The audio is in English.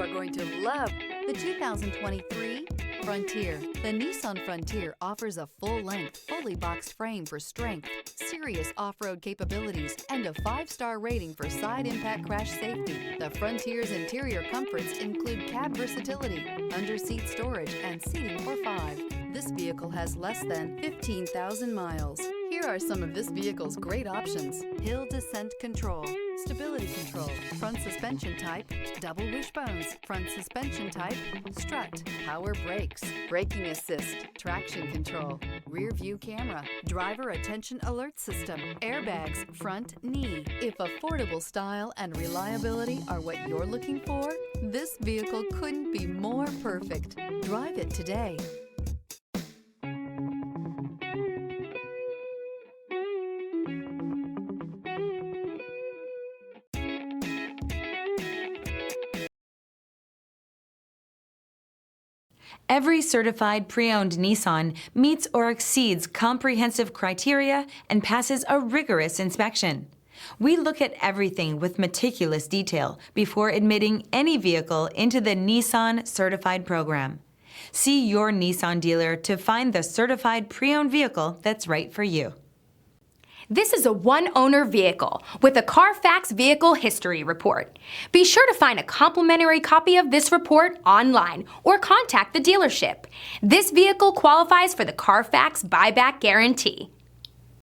are going to love the 2023 Frontier. The Nissan Frontier offers a full-length, fully boxed frame for strength, serious off-road capabilities, and a 5-star rating for side impact crash safety. The Frontier's interior comforts include cab versatility, under-seat storage, and seating for 5. This vehicle has less than 15,000 miles. Here are some of this vehicle's great options: hill descent control, stability control, front suspension type, double wishbones, front suspension type, strut, power brakes, braking assist, traction control, rear view camera, driver attention alert system, airbags, front knee. If affordable style and reliability are what you're looking for, this vehicle couldn't be more perfect. Drive it today. Every certified pre-owned Nissan meets or exceeds comprehensive criteria and passes a rigorous inspection. We look at everything with meticulous detail before admitting any vehicle into the Nissan Certified program. See your Nissan dealer to find the certified pre-owned vehicle that's right for you. This is a one-owner vehicle with a Carfax Vehicle History Report. Be sure to find a complimentary copy of this report online or contact the dealership. This vehicle qualifies for the Carfax Buyback Guarantee.